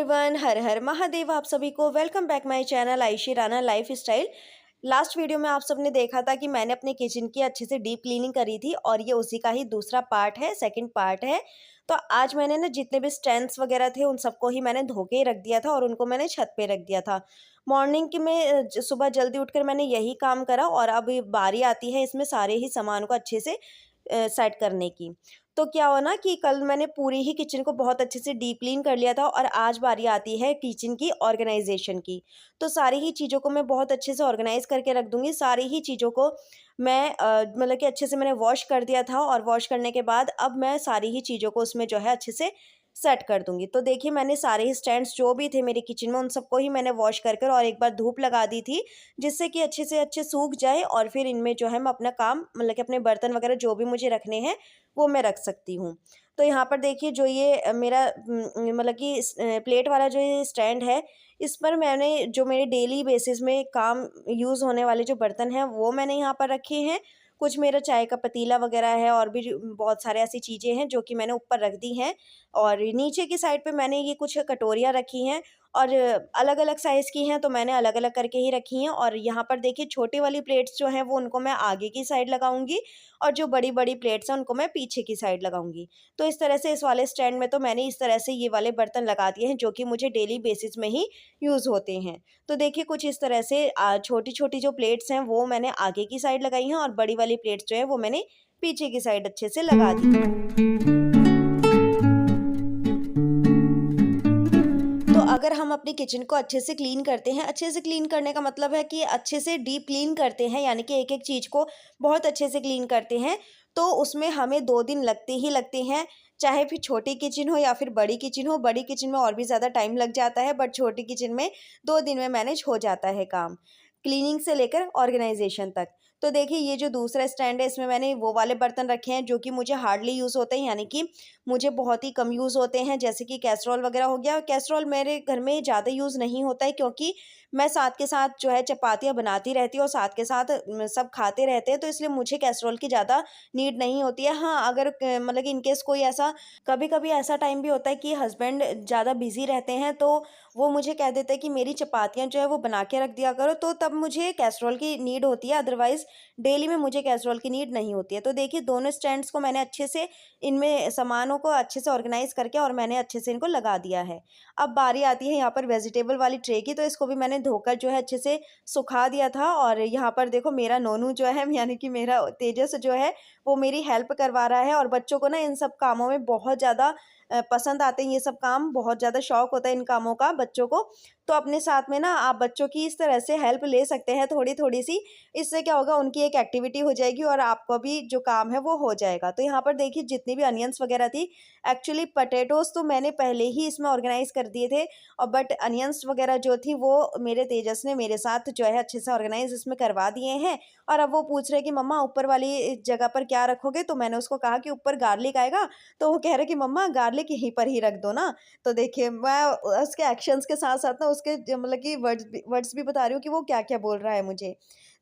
Everyone, हर हर महादेव। आप सभी को welcome back my channel Ayshi Rana life style. Last video में आप सबने देखा था कि मैंने अपने किचन की अच्छे से डीप क्लीनिंग करी थी और ये उसी का ही दूसरा पार्ट है, सेकंड पार्ट है। तो आज मैंने ना जितने भी स्टैंड्स वगैरह थे उन सबको ही मैंने धो के रख दिया था और उनको मैंने छत पे रख दिया था। मॉर्निंग के में सुबह जल्दी उठकर मैंने यही काम करा और अब बारी आती है इसमें सारे ही सामान को अच्छे से सेट करने की। तो क्या हुआ ना कि कल मैंने पूरी ही किचन को बहुत अच्छे से डीप क्लीन कर लिया था और आज बारी आती है किचन की ऑर्गेनाइजेशन की। तो सारी ही चीज़ों को मैं बहुत अच्छे से ऑर्गेनाइज करके रख दूँगी। सारी ही चीज़ों को मैं मतलब कि अच्छे से मैंने वॉश कर दिया था और वॉश करने के बाद अब मैं सारी ही चीज़ों को उसमें जो है अच्छे से सेट कर दूँगी। तो देखिए मैंने सारे ही स्टैंड्स जो भी थे मेरे किचन में उन सबको ही मैंने वॉश कर कर और एक बार धूप लगा दी थी, जिससे कि अच्छे से अच्छे सूख जाए और फिर इनमें जो है मैं अपना काम मतलब कि अपने बर्तन वगैरह जो भी मुझे रखने हैं वो मैं रख सकती हूँ। तो यहाँ पर देखिए जो ये मेरा मतलब कि प्लेट वाला जो ये स्टैंड है, इस पर मैंने जो मेरे डेली बेसिस में काम यूज़ होने वाले जो बर्तन हैं वो मैंने यहाँ पर रखे हैं। कुछ मेरा चाय का पतीला वगैरह है और भी जो बहुत सारे ऐसी चीज़ें हैं जो कि मैंने ऊपर रख दी हैं। और नीचे की साइड पे मैंने ये कुछ कटोरियाँ रखी हैं और अलग-अलग साइज़ की हैं तो मैंने अलग-अलग करके ही रखी हैं। और यहाँ पर देखिए छोटी वाली प्लेट्स जो हैं वो उनको मैं आगे की साइड लगाऊँगी और जो बड़ी-बड़ी प्लेट्स हैं उनको मैं पीछे की साइड लगाऊँगी। तो इस तरह से इस वाले स्टैंड में तो मैंने इस तरह से ये वाले बर्तन लगा दिए हैं जो कि मुझे डेली बेसिस में ही यूज़ होते हैं। तो देखिए कुछ इस तरह से छोटी-छोटी जो प्लेट्स हैं वो मैंने आगे की साइड लगाई हैं और बड़ी वाली प्लेट्स जो हैं वो मैंने पीछे की साइड अच्छे से लगा दी। तो अगर हम अपनी किचन को अच्छे से क्लीन करते हैं, अच्छे से क्लीन करने का मतलब है कि अच्छे से डीप क्लीन करते हैं, यानी कि एक-एक चीज़ को बहुत अच्छे से क्लीन करते हैं, तो उसमें हमें 2 दिन लगते ही लगते हैं। चाहे फिर छोटी किचन हो या फिर बड़ी किचन हो, बड़ी किचन में और भी ज़्यादा टाइम लग जाता है, बट छोटी किचन में 2 दिन में मैनेज हो जाता है काम, क्लीनिंग से लेकर ऑर्गेनाइज़ेशन तक। तो देखिए ये जो दूसरा स्टैंड है इसमें मैंने वो वाले बर्तन रखे हैं जो कि मुझे हार्डली यूज़ होते हैं, यानी कि मुझे बहुत ही कम यूज़ होते हैं, जैसे कि कैसरोल वगैरह हो गया। कैसरोल मेरे घर में ज़्यादा यूज़ नहीं होता है क्योंकि मैं साथ के साथ जो है चपातियाँ बनाती रहती हूँ और साथ के साथ सब खाते रहते हैं, तो इसलिए मुझे कैसरोल की ज़्यादा नीड नहीं होती है। हाँ, अगर मतलब कि इन केस कोई ऐसा कभी-कभी ऐसा टाइम भी होता है कि हस्बैंड ज़्यादा बिज़ी रहते हैं, तो वो मुझे कह देते हैं कि मेरी चपातियाँ जो है वो बना के रख दिया करो, तो तब मुझे कैसरोल की नीड होती है, अदरवाइज़ डेली में मुझे कैसरोल की नीड नहीं होती है। तो देखिए दोनों स्टैंड्स को मैंने अच्छे से इनमें सामानों को अच्छे से ऑर्गेनाइज़ करके और मैंने अच्छे से इनको लगा दिया है। अब बारी आती है यहाँ पर वेजिटेबल वाली ट्रे की, तो इसको भी मैंने धोकर जो है अच्छे से सुखा दिया था। और यहाँ पर देखो मेरा नोनू जो है यानी कि मेरा तेजस जो है वो मेरी हेल्प करवा रहा है। और बच्चों को ना इन सब कामों में बहुत ज़्यादा पसंद आते हैं ये सब काम, बहुत ज़्यादा शौक होता है इन कामों का बच्चों को। तो अपने साथ में ना आप बच्चों की इस तरह से हेल्प ले सकते हैं थोड़ी-थोड़ी सी। इससे क्या होगा, उनकी एक एक्टिविटी हो जाएगी और आपका भी जो काम है वो हो जाएगा। तो यहाँ पर देखिए जितनी भी अनियंस वगैरह थी, एक्चुअली पोटैटोज़ तो मैंने पहले ही इसमें ऑर्गेनाइज़ कर दिए थे और बट अनियंस वगैरह जो थी वो मेरे तेजस ने मेरे साथ जो है अच्छे से ऑर्गेनाइज़ इसमें करवा दिए हैं। और अब वो पूछ रहे हैं कि मम्मा ऊपर वाली जगह पर क्या रखोगे? तो मैंने उसको कहा कि ऊपर गार्लिक आएगा, तो वो कह रहे कि मम्मा गार्लिक यहीं पर ही रख दो ना। तो देखिए मैं उसके एक्शंस के साथ-साथ ना उसके मतलब कि वर्ड्स भी बता रही हूँ कि वो क्या-क्या बोल रहा है मुझे।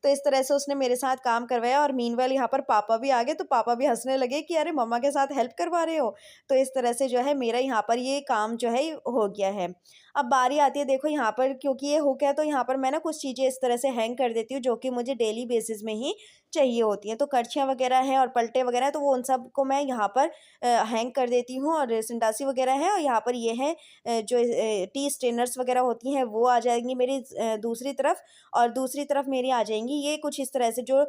तो इस तरह से उसने मेरे साथ काम करवाया और मीनवाइल यहाँ पर पापा भी आ गए, तो पापा भी हँसने लगे कि अरे मम्मा के साथ हेल्प करवा रहे हो। तो इस तरह से जो है मेरा यहाँ पर ये काम जो है हो गया है। अब बारी आती है, देखो यहाँ पर क्योंकि ये हुक है तो यहाँ पर मैं ना कुछ चीज़ें इस तरह से हैंग कर देती हूँ जो कि मुझे डेली बेसिस में ही चाहिए होती हैं। तो करछियाँ वगैरह हैं और पलटे वगैरह हैं, तो वो उन सब को मैं यहाँ पर हैंग कर देती हूँ। और सिंडासी वगैरह है और यहाँ पर ये है जो टी स्ट्रेनर्स वगैरह होती हैं वो आ जाएँगी मेरी दूसरी तरफ। और दूसरी तरफ मेरी आ जाएँगी ये कुछ इस तरह से जो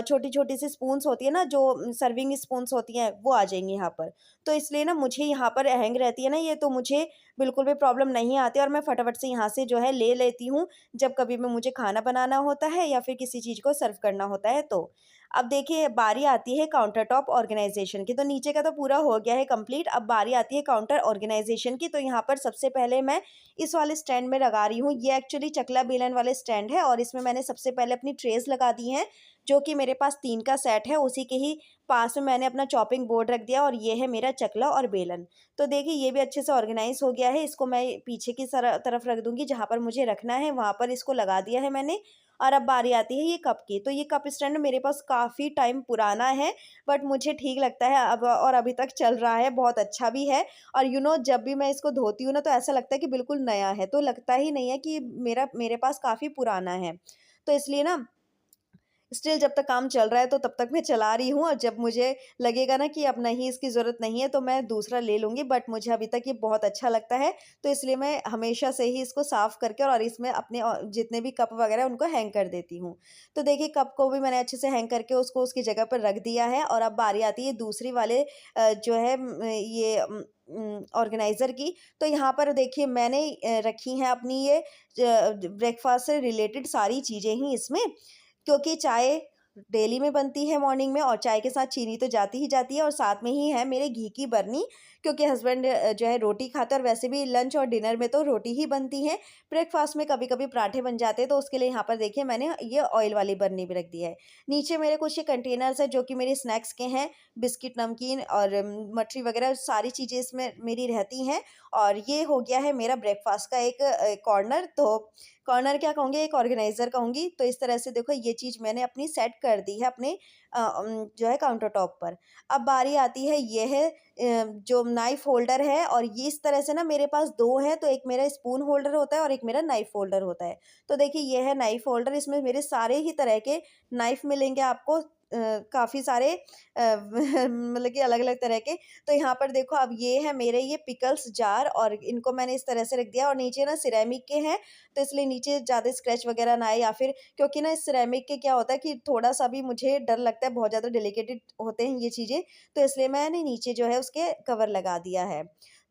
छोटी-छोटी सी स्पून्स होती है ना, जो सर्विंग स्पून्स होती हैं वो आ जाएँगी यहाँ पर। तो इसलिए ना मुझे यहाँ पर हैंग रहती है ना ये, तो मुझे बिल्कुल भी प्रॉब्लम नहीं आती और मैं फटाफट से यहाँ से जो है ले लेती हूँ, जब कभी भी मुझे खाना बनाना होता है या फिर किसी चीज़ को सर्व करना होता है तो। अब देखिए बारी आती है काउंटर टॉप ऑर्गेनाइज़ेशन की, तो नीचे का तो पूरा हो गया है कंप्लीट, अब बारी आती है काउंटर ऑर्गेनाइज़ेशन की। तो यहाँ पर सबसे पहले मैं इस वाले स्टैंड में लगा रही हूँ, ये एक्चुअली चकला बेलन वाले स्टैंड है और इसमें मैंने सबसे पहले अपनी ट्रेज़ लगा दी हैं, जो कि मेरे पास 3 का सेट है, उसी के ही पास में मैंने अपना चॉपिंग बोर्ड रख दिया और ये है मेरा चकला और बेलन। तो देखिए ये भी अच्छे से ऑर्गेनाइज़ हो गया है, इसको मैं पीछे की तरफ रख दूँगी, जहाँ पर मुझे रखना है वहाँ पर इसको लगा दिया है मैंने। और अब बारी आती है ये कप की। तो ये कप स्टैंड मेरे पास काफ़ी टाइम पुराना है, बट मुझे ठीक लगता है अब, और अभी तक चल रहा है, बहुत अच्छा भी है। और जब भी मैं इसको धोती हूँ ना, तो ऐसा लगता है कि बिल्कुल नया है, तो लगता ही नहीं है कि मेरे पास काफ़ी पुराना है। तो इसलिए ना स्टिल जब तक काम चल रहा है तो तब तक मैं चला रही हूँ, और जब मुझे लगेगा ना कि अब नहीं, इसकी ज़रूरत नहीं है, तो मैं दूसरा ले लूँगी। बट मुझे अभी तक ये बहुत अच्छा लगता है, तो इसलिए मैं हमेशा से ही इसको साफ़ करके और इसमें अपने जितने भी कप वगैरह उनको हैंग कर देती हूँ। तो देखिए कप को भी मैंने अच्छे से हैंग करके उसको उसकी जगह पर रख दिया है, और अब बारी आती है दूसरी वाले जो है ये ऑर्गेनाइज़र की। तो यहाँ पर देखिए मैंने रखी हैं अपनी ये ब्रेकफ़ास्ट से रिलेटेड सारी चीज़ें ही इसमें, क्योंकि चाय डेली में बनती है मॉर्निंग में, और चाय के साथ चीनी तो जाती ही जाती है, और साथ में ही है मेरे घी की बरनी, क्योंकि हस्बैंड जो है रोटी खाते हैं, और वैसे भी लंच और डिनर में तो रोटी ही बनती है। ब्रेकफास्ट में कभी कभी पराठे बन जाते हैं, तो उसके लिए यहाँ पर देखिए मैंने ये ऑयल वाली बरनी भी रख दी है। नीचे मेरे कुछ ये कंटेनर्स है जो कि मेरे स्नैक्स के हैं, बिस्किट, नमकीन और मठरी वगैरह सारी चीज़ें इसमें मेरी रहती हैं। और ये हो गया है मेरा ब्रेकफास्ट का एक कॉर्नर। तो कॉर्नर क्या कहूँगी, एक ऑर्गेनाइज़र कहूँगी। तो इस तरह से देखो ये चीज़ मैंने अपनी सेट कर दी है अपने जो है काउंटर टॉप पर। अब बारी आती है ये है जो नाइफ़ होल्डर है, और ये इस तरह से ना मेरे पास 2 हैं, तो एक मेरा स्पून होल्डर होता है और एक मेरा नाइफ़ होल्डर होता है। तो देखिए ये है नाइफ़ होल्डर, इसमें मेरे सारे ही तरह के नाइफ़ मिलेंगे आपको, काफ़ी सारे मतलब कि अलग-अलग तरह के। तो यहाँ पर देखो अब ये है मेरे ये पिकल्स जार, और इनको मैंने इस तरह से रख दिया, और नीचे ना सिरेमिक के हैं, तो इसलिए नीचे ज़्यादा स्क्रैच वगैरह ना आए, या फिर क्योंकि ना इस सिरेमिक के क्या होता है कि थोड़ा-सा भी मुझे डर लगता है, बहुत ज़्यादा डेलिकेटेड होते हैं ये चीज़ें, तो इसलिए मैंने नीचे जो है उसके कवर लगा दिया है।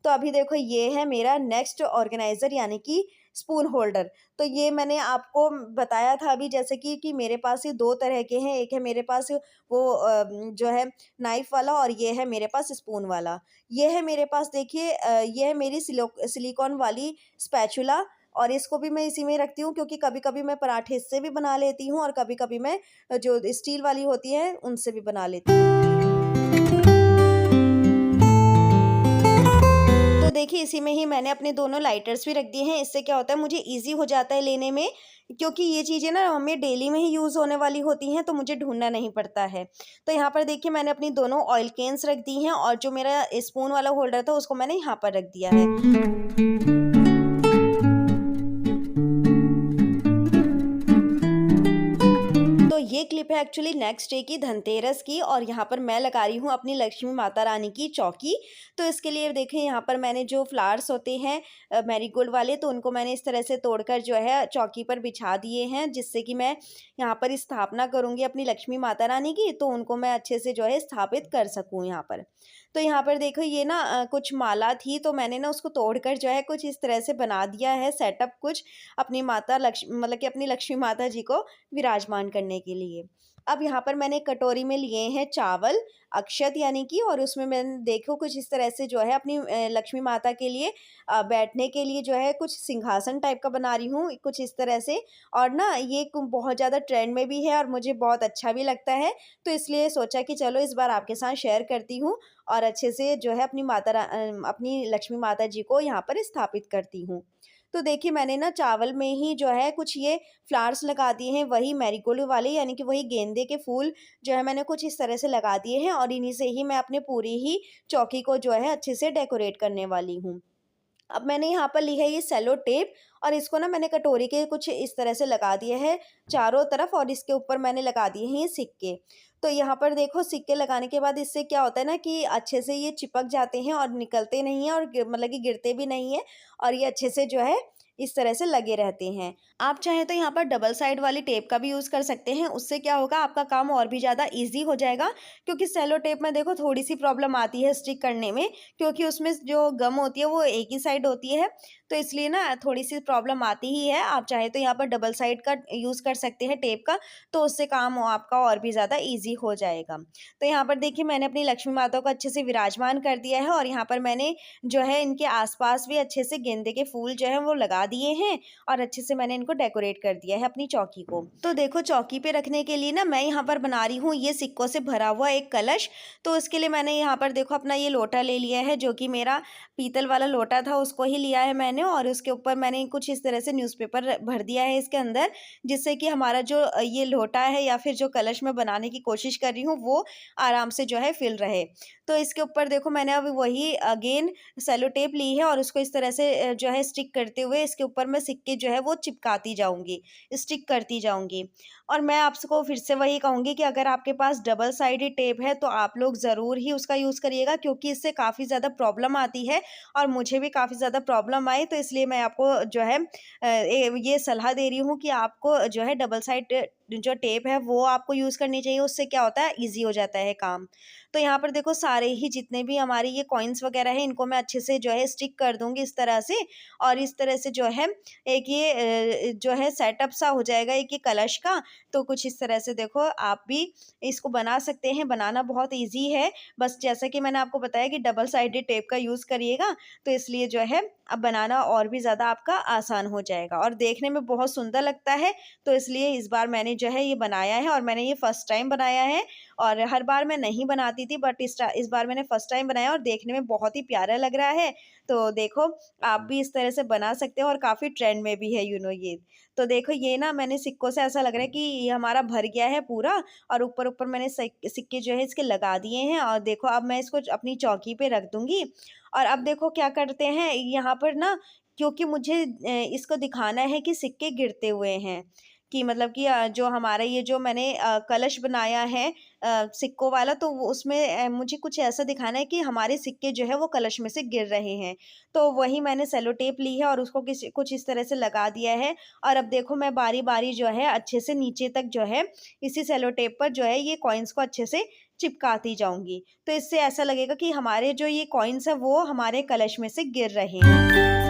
तो अभी देखो ये है मेरा नेक्स्ट ऑर्गेनाइज़र, यानी कि स्पून होल्डर। तो ये मैंने आपको बताया था अभी, जैसे कि मेरे पास ये 2 तरह के हैं, एक है मेरे पास वो जो है नाइफ़ वाला, और ये है मेरे पास स्पून वाला। ये है मेरे पास देखिए ये है मेरी सिलिकॉन वाली स्पैचुला, और इसको भी मैं इसी में रखती हूँ, क्योंकि कभी-कभी मैं पराठे इससे भी बना लेती हूँ, और कभी-कभी मैं जो स्टील वाली होती है उनसे भी बना लेती हूँ। तो देखिए इसी में ही मैंने अपने दोनों लाइटर्स भी रख दिए हैं। इससे क्या होता है, मुझे ईज़ी हो जाता है लेने में, क्योंकि ये चीज़ें ना हमें डेली में ही यूज़ होने वाली होती हैं, तो मुझे ढूँढना नहीं पड़ता है। तो यहाँ पर देखिए मैंने अपनी दोनों ऑयल केन्स रख दी हैं, और जो मेरा स्पून वाला होल्डर था उसको मैंने यहाँ पर रख दिया है। तो ये क्लिप है एक्चुअली नेक्स्ट डे की, धनतेरस की, और यहाँ पर मैं लगा रही हूँ अपनी लक्ष्मी माता रानी की चौकी। तो इसके लिए देखें यहाँ पर मैंने जो फ्लावर्स होते हैं मैरीगोल्ड वाले, तो उनको मैंने इस तरह से तोड़कर जो है चौकी पर बिछा दिए हैं, जिससे कि मैं यहाँ पर स्थापना करूँगी अपनी लक्ष्मी माता रानी की, तो उनको मैं अच्छे से जो है स्थापित कर सकूँ यहाँ पर। तो यहाँ पर देखो ये ना कुछ माला थी, तो मैंने ना उसको तोड़कर जो है कुछ इस तरह से बना दिया है सेटअप कुछ, अपनी माता लक्ष्मी मतलब कि अपनी लक्ष्मी माता जी को विराजमान करने के लिए। अब यहाँ पर मैंने कटोरी में लिए हैं चावल, अक्षत यानी कि, और उसमें मैंने देखो कुछ इस तरह से जो है अपनी लक्ष्मी माता के लिए बैठने के लिए जो है कुछ सिंहासन टाइप का बना रही हूँ, कुछ इस तरह से। और ना ये बहुत ज़्यादा ट्रेंड में भी है, और मुझे बहुत अच्छा भी लगता है, तो इसलिए सोचा कि चलो इस बार आपके साथ शेयर करती हूँ, और अच्छे से जो है अपनी लक्ष्मी माता जी को यहाँ पर स्थापित करती हूँ। तो देखिए मैंने ना चावल में ही जो है कुछ ये फ्लावर्स लगा दिए हैं, वही मैरीगोल्ड वाले, यानी कि वही गेंदे के फूल जो है मैंने कुछ इस तरह से लगा दिए हैं, और इन्हीं से ही मैं अपने पूरी ही चौकी को जो है अच्छे से डेकोरेट करने वाली हूँ। अब मैंने यहाँ पर ली है ये सेलो टेप, और इसको ना मैंने कटोरी के कुछ इस तरह से लगा दिया है चारों तरफ, और इसके ऊपर मैंने लगा दिए हैं ये सिक्के। तो यहाँ पर देखो सिक्के लगाने के बाद इससे क्या होता है ना कि अच्छे से ये चिपक जाते हैं और निकलते नहीं हैं, और मतलब कि गिरते भी नहीं हैं, और ये अच्छे से जो है इस तरह से लगे रहते हैं। आप चाहें तो यहाँ पर डबल साइड वाली टेप का भी यूज़ कर सकते हैं, उससे क्या होगा आपका काम और भी ज़्यादा ईज़ी हो जाएगा, क्योंकि सेलो टेप में देखो थोड़ी-सी प्रॉब्लम आती है स्टिक करने में, क्योंकि उसमें जो गम होती है वो एक ही साइड होती है, तो इसलिए ना थोड़ी-सी प्रॉब्लम आती ही है। आप चाहें तो यहाँ पर डबल साइड का यूज़ कर सकते हैं टेप का, तो उससे काम आपका और भी ज़्यादा ईज़ी हो जाएगा। तो यहाँ पर देखिए मैंने अपनी लक्ष्मी माता को अच्छे से विराजमान कर दिया है, और यहाँ पर मैंने जो है इनके आस-पास भी अच्छे से गेंदे के फूल जो हैं वो लगा लगा दिए हैं और अच्छे से मैंने इनको डेकोरेट कर दिया है अपनी चौकी को। तो देखो चौकी पे रखने के लिए ना मैं यहाँ पर बना रही हूँ ये सिक्कों से भरा हुआ एक कलश। तो उसके लिए मैंने यहाँ पर देखो अपना ये लोटा ले लिया है, जो कि मेरा पीतल वाला लोटा था उसको ही लिया है मैंने, और उसके ऊपर मैंने कुछ इस तरह से न्यूज़पेपर भर दिया है इसके अंदर, जिससे कि हमारा जो ये लोटा है या फिर जो कलश मैं बनाने की कोशिश कर रही हूँ वो आराम से जो है फिल रहे। तो इसके ऊपर देखो मैंने अब वही अगेन सेलो टेप ली है और उसको इस तरह से जो है स्टिक करते हुए इसके ऊपर मैं सिक्के जो है वो चिपकाती जाऊंगी, स्टिक करती जाऊंगी। और मैं आपको फिर से वही कहूँगी कि अगर आपके पास डबल साइडेड टेप है तो आप लोग ज़रूर ही उसका यूज़ करिएगा, क्योंकि इससे काफ़ी ज़्यादा प्रॉब्लम आती है और मुझे भी काफ़ी ज़्यादा प्रॉब्लम आई। तो इसलिए मैं आपको जो है ये सलाह दे रही हूँ कि आपको जो है डबल साइड जो टेप है वो आपको यूज़ करनी चाहिए। उससे क्या होता है, ईज़ी हो जाता है काम। तो यहाँ पर देखो सारे ही जितने भी हमारे ये कॉइन्स वगैरह हैं इनको मैं अच्छे से जो है स्टिक कर दूँगी इस तरह से, और इस तरह से जो है एक ये जो है सेटअप सा हो जाएगा एक ये कलश का। तो कुछ इस तरह से देखो आप भी इसको बना सकते हैं, बनाना बहुत ईज़ी है। बस जैसा कि मैंने आपको बताया कि डबल साइडेड टेप का यूज़ करिएगा, तो इसलिए जो है अब बनाना और भी ज़्यादा आपका आसान हो जाएगा और देखने में बहुत सुंदर लगता है। तो इसलिए इस बार मैंने जो है ये बनाया है और मैंने ये फर्स्ट टाइम बनाया है, और हर बार मैं नहीं बनाती थी, बट इस बार मैंने फर्स्ट टाइम बनाया और देखने में बहुत ही प्यारा लग रहा है। तो देखो आप भी इस तरह से बना सकते हो और काफ़ी ट्रेंड में भी है ये। तो देखो ये ना मैंने सिक्कों से ऐसा लग रहा है कि ये हमारा भर गया है पूरा, और ऊपर-ऊपर मैंने सिक्के जो है इसके लगा दिए हैं, और देखो अब मैं इसको अपनी चौकी पे रख दूँगी। और अब देखो क्या करते हैं यहाँ पर ना, क्योंकि मुझे इसको दिखाना है कि सिक्के गिरते हुए हैं, कि मतलब कि जो हमारा ये जो मैंने कलश बनाया है सिक्कों वाला, तो वो उसमें मुझे कुछ ऐसा दिखाना है कि हमारे सिक्के जो है वो कलश में से गिर रहे हैं। तो वही मैंने सेलो टेप ली है और उसको कुछ इस तरह से लगा दिया है। और अब देखो मैं बारी-बारी जो है अच्छे से नीचे तक जो है इसी सेलो टेप पर जो है ये कॉइन्स को अच्छे से चिपकाती जाऊँगी। तो इससे ऐसा लगेगा कि हमारे जो ये कॉइन्स हैं वो हमारे कलश में से गिर रहे हैं।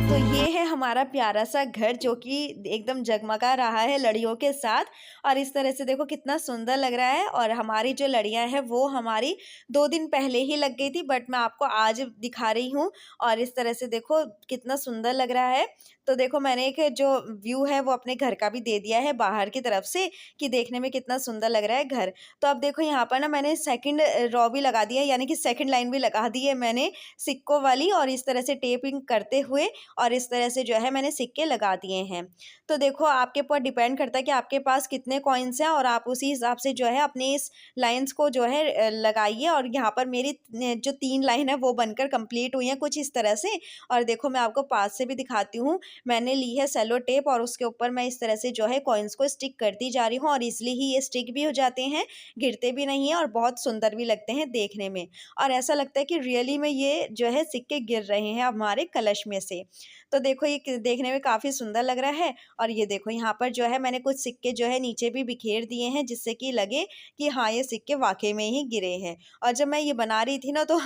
तो ये है हमारा प्यारा सा घर, जो कि एकदम जगमगा रहा है लड़ियों के साथ, और इस तरह से देखो कितना सुंदर लग रहा है। और हमारी जो लड़ियां हैं वो हमारी 2 दिन पहले ही लग गई थी, बट मैं आपको आज दिखा रही हूँ। और इस तरह से देखो कितना सुंदर लग रहा है। तो देखो मैंने एक जो व्यू है वो अपने घर का भी दे दिया है बाहर की तरफ से, कि देखने में कितना सुंदर लग रहा है घर। तो अब देखो यहाँ पर ना मैंने सेकंड रो भी लगा दिया है, यानी कि सेकंड लाइन भी लगा दी है मैंने सिक्कों वाली, और इस तरह से टेपिंग करते हुए और इस तरह से जो है मैंने सिक्के लगा दिए हैं। तो देखो आपके ऊपर डिपेंड करता है कि आपके पास कितने कॉइन्स हैं, और आप उसी हिसाब से जो है अपनी इस लाइन्स को जो है लगाइए। और यहाँ पर मेरी जो 3 लाइन है वो बनकर कंप्लीट हुई हैं कुछ इस तरह से। और देखो मैं आपको पास से भी दिखाती हूँ। मैंने ली है सेलो टेप और उसके ऊपर मैं इस तरह से जो है कॉइन्स को स्टिक करती जा रही हूँ, और ईज़िली ही ये स्टिक भी हो जाते हैं, गिरते भी नहीं हैं और बहुत सुंदर भी लगते हैं देखने में। और ऐसा लगता है कि रियली में ये जो है सिक्के गिर रहे हैं हमारे कलश में से। तो देखो ये देखने में काफ़ी सुंदर लग रहा है। और ये देखो यहाँ पर जो है मैंने कुछ सिक्के जो है नीचे भी बिखेर दिए हैं, जिससे कि लगे कि हाँ ये सिक्के वाकई में ही गिरे हैं। और जब मैं ये बना रही थी ना तो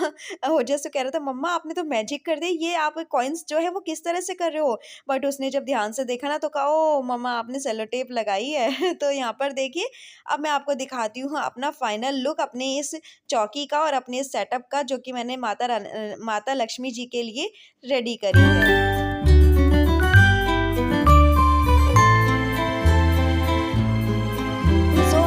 ओजस से कह रहा था, मम्मा आपने तो मैजिक कर दी, ये आप कॉइन्स जो है वो किस तरह से कर रहे हो। बट उसने जब ध्यान से देखा ना तो कहा, ओ मम्मा आपने सेलो टेप लगाई है। तो यहाँ पर देखिए अब मैं आपको दिखाती हूँ अपना फाइनल लुक अपने इस चौकी का और अपने इस सेटअप का, जो कि मैंने माता लक्ष्मी जी के लिए रेडी करी है।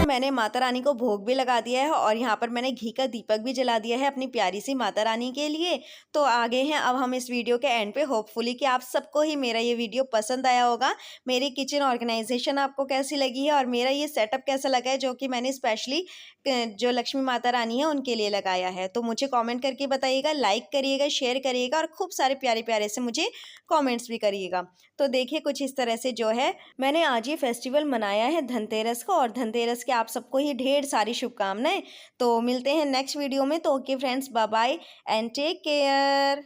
मैंने माता रानी को भोग भी लगा दिया है और यहाँ पर मैंने घी का दीपक भी जला दिया है अपनी प्यारी सी माता रानी के लिए। तो आगे हैं अब हम इस वीडियो के एंड पे। होपफुली कि आप सबको ही मेरा ये वीडियो पसंद आया होगा। मेरी किचन ऑर्गेनाइजेशन आपको कैसी लगी है और मेरा ये सेटअप कैसा लगा है, जो कि मैंने स्पेशली जो लक्ष्मी माता रानी है उनके लिए लगाया है। तो मुझे कॉमेंट करके बताइएगा, लाइक करिएगा, शेयर करिएगा और खूब सारे प्यारे प्यारे से मुझे कॉमेंट्स भी करिएगा। तो देखिए कुछ इस तरह से जो है मैंने आज ये फेस्टिवल मनाया है धनतेरस को, और धनतेरस के आप सबको ही ढेर सारी शुभकामनाएं। तो मिलते हैं नेक्स्ट वीडियो में। तो okay friends, bye bye and take care.